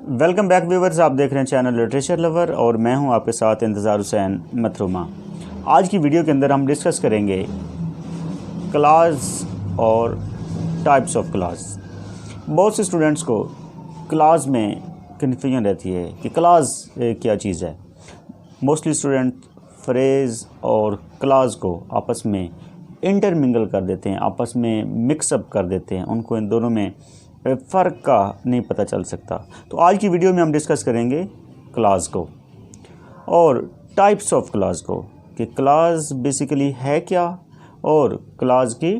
Welcome back viewers, आप देख रहे हैं चैनल लिटरेचर लवर और मैं हूं आपके साथ इंतज़ार हुसैन मथरुमा। आज की वीडियो के अंदर हम डिस्कस करेंगे क्लास और टाइप्स ऑफ क्लास। बहुत से स्टूडेंट्स को क्लास में कन्फ्यूजन रहती है कि क्लास क्या चीज़ है। मोस्टली स्टूडेंट फ्रेज़ और क्लास को आपस में इंटरमिंगल कर देते हैं, आपस में मिक्सअप कर देते हैं, उनको इन दोनों में फ़र्क का नहीं पता चल सकता। तो आज की वीडियो में हम डिस्कस करेंगे क्लास को और टाइप्स ऑफ क्लास को, कि क्लास बेसिकली है क्या और क्लास की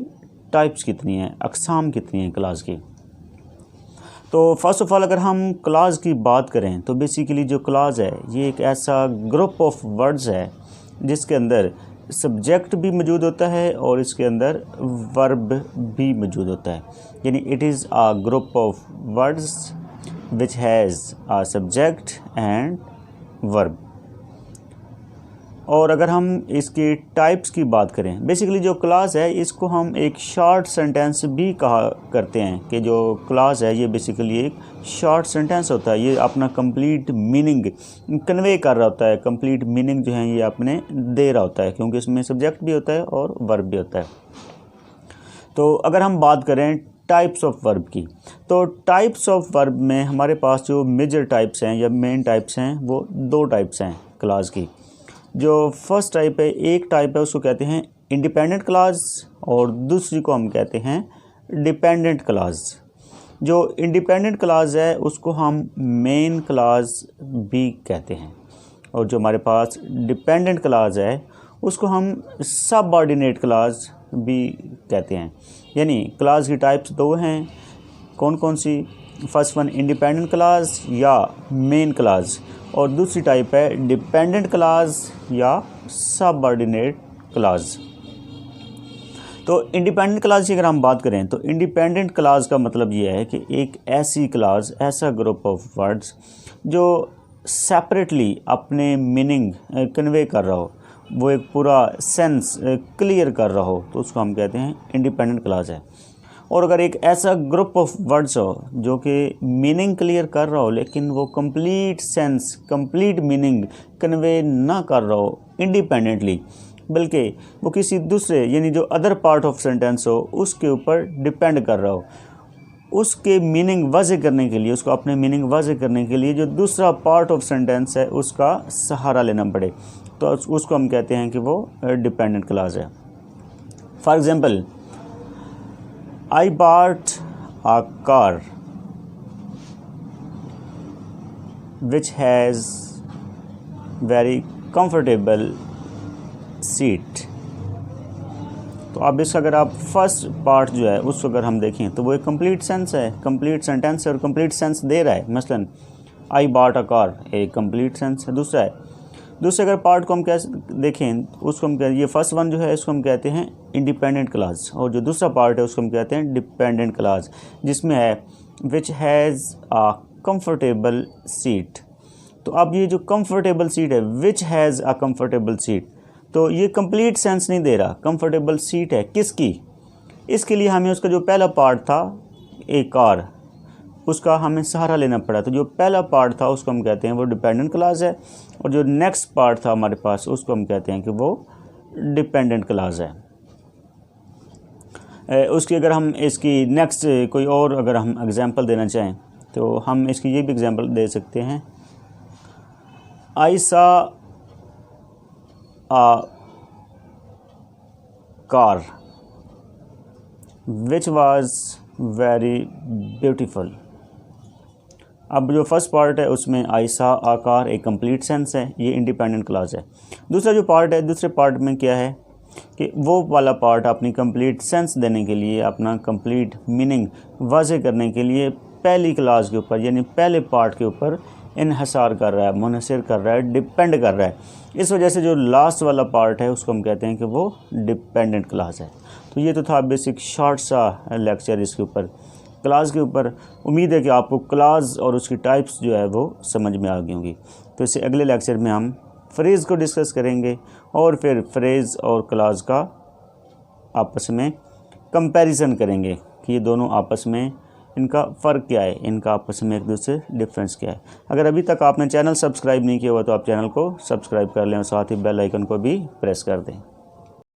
टाइप्स कितनी हैं, अक़साम कितनी हैं क्लास की। तो फर्स्ट ऑफ ऑल अगर हम क्लास की बात करें तो बेसिकली जो क्लास है ये एक ऐसा ग्रुप ऑफ वर्ड्स है जिसके अंदर सब्जेक्ट भी मौजूद होता है और इसके अंदर वर्ब भी मौजूद होता है। यानी it is a group of words which has a subject and verb. और अगर हम इसकी टाइप्स की बात करें, बेसिकली जो क्लास है इसको हम एक शॉर्ट सेंटेंस भी कहा करते हैं कि जो क्लास है ये बेसिकली एक शॉर्ट सेंटेंस होता है। ये अपना कंप्लीट मीनिंग कन्वे कर रहा होता है, कंप्लीट मीनिंग जो है ये अपने दे रहा होता है, क्योंकि इसमें सब्जेक्ट भी होता है और वर्ब भी होता है। तो अगर हम बात करें टाइप्स ऑफ वर्ब की, तो टाइप्स ऑफ वर्ब में हमारे पास जो मेजर टाइप्स हैं या मेन टाइप्स हैं वो दो टाइप्स हैं क्लास की। जो फर्स्ट टाइप है, एक टाइप है उसको कहते हैं इंडिपेंडेंट क्लास और दूसरी को हम कहते हैं डिपेंडेंट क्लास। जो इंडिपेंडेंट क्लास है उसको हम मेन क्लास भी कहते हैं और जो हमारे पास डिपेंडेंट क्लास है उसको हम सबऑर्डिनेट क्लास भी कहते हैं। यानी क्लास की टाइप्स दो हैं, कौन कौन सी? फर्स्ट वन इंडिपेंडेंट क्लास या मेन क्लास और दूसरी टाइप है डिपेंडेंट क्लास या सबऑर्डिनेट क्लास। तो इंडिपेंडेंट क्लास की अगर हम बात करें तो इंडिपेंडेंट क्लास का मतलब ये है कि एक ऐसी क्लास, ऐसा ग्रुप ऑफ वर्ड्स जो सेपरेटली अपने मीनिंग कन्वे कर रहा हो, वो एक पूरा सेंस क्लियर कर रहा हो, तो उसको हम कहते हैं इंडिपेंडेंट क्लास है। और अगर एक ऐसा ग्रुप ऑफ वर्ड्स हो जो कि मीनिंग क्लियर कर रहा हो लेकिन वो complete sense, complete meaning convey ना कर रहा हो इंडिपेंडेंटली, बल्कि वो किसी दूसरे यानी जो अदर पार्ट ऑफ सेंटेंस हो उसके ऊपर डिपेंड कर रहा हो, उसके मीनिंग वाज़ेह करने के लिए, उसको अपने मीनिंग वाज़ेह करने के लिए जो दूसरा पार्ट ऑफ सेंटेंस है उसका सहारा लेना पड़े, तो उसको हम कहते हैं कि वो डिपेंडेंट क्लास है। For example, I bought a car which has very comfortable seat। तो अब इसका अगर आप फर्स्ट पार्ट जो है उसको अगर हम देखें तो वो एक कंप्लीट सेंस है, कंप्लीट सेंटेंस है और कंप्लीट सेंस दे रहा है। मसलन I bought a car एक कंप्लीट सेंस है। दूसरे अगर पार्ट को हम देखें उसको हम ये फर्स्ट वन जो है इसको हम कहते हैं इंडिपेंडेंट क्लास और जो दूसरा पार्ट है उसको हम कहते हैं डिपेंडेंट क्लास, जिसमें है which has a comfortable seat. तो अब ये जो कंफर्टेबल सीट है, which has a comfortable seat, तो ये कंप्लीट सेंस नहीं दे रहा। कंफर्टेबल सीट है किसकी? इसके लिए हमें उसका जो पहला पार्ट था एक कार, उसका हमें सहारा लेना पड़ा। तो जो पहला पार्ट था उसको हम कहते हैं वो डिपेंडेंट क्लास है और जो नेक्स्ट पार्ट था हमारे पास उसको हम कहते हैं कि वो डिपेंडेंट क्लास है। उसकी अगर हम इसकी नेक्स्ट कोई और अगर हम एग्जांपल देना चाहें तो हम इसकी ये भी एग्जांपल दे सकते हैं। I saw a car which was very beautiful. अब जो फर्स्ट पार्ट है उसमें आई सॉ अ कार एक कंप्लीट सेंस है, ये इंडिपेंडेंट क्लास है। दूसरा जो पार्ट है, दूसरे पार्ट में क्या है कि वो वाला पार्ट अपनी कंप्लीट सेंस देने के लिए, अपना कंप्लीट मीनिंग वाज़ेह करने के लिए पहली क्लास के ऊपर यानी पहले पार्ट के ऊपर इन्हसार कर रहा है, मुनहसर कर रहा है, डिपेंड कर रहा है। इस वजह से जो लास्ट वाला पार्ट है उसको हम कहते हैं कि वो डिपेंडेंट क्लास है। तो ये तो था बेसिक शॉर्ट सा लेक्चर इसके ऊपर, क्लास के ऊपर। उम्मीद है कि आपको क्लास और उसकी टाइप्स जो है वो समझ में आ गई होंगी। तो इससे अगले लेक्चर में हम फ्रेज़ को डिस्कस करेंगे और फिर फ्रेज़ और क्लास का आपस में कंपैरिजन करेंगे कि ये दोनों आपस में इनका फ़र्क क्या है, इनका आपस में एक दूसरे डिफरेंस क्या है। अगर अभी तक आपने चैनल सब्सक्राइब नहीं किया हुआ तो आप चैनल को सब्सक्राइब कर लें और साथ ही बेल आइकन को भी प्रेस कर दें।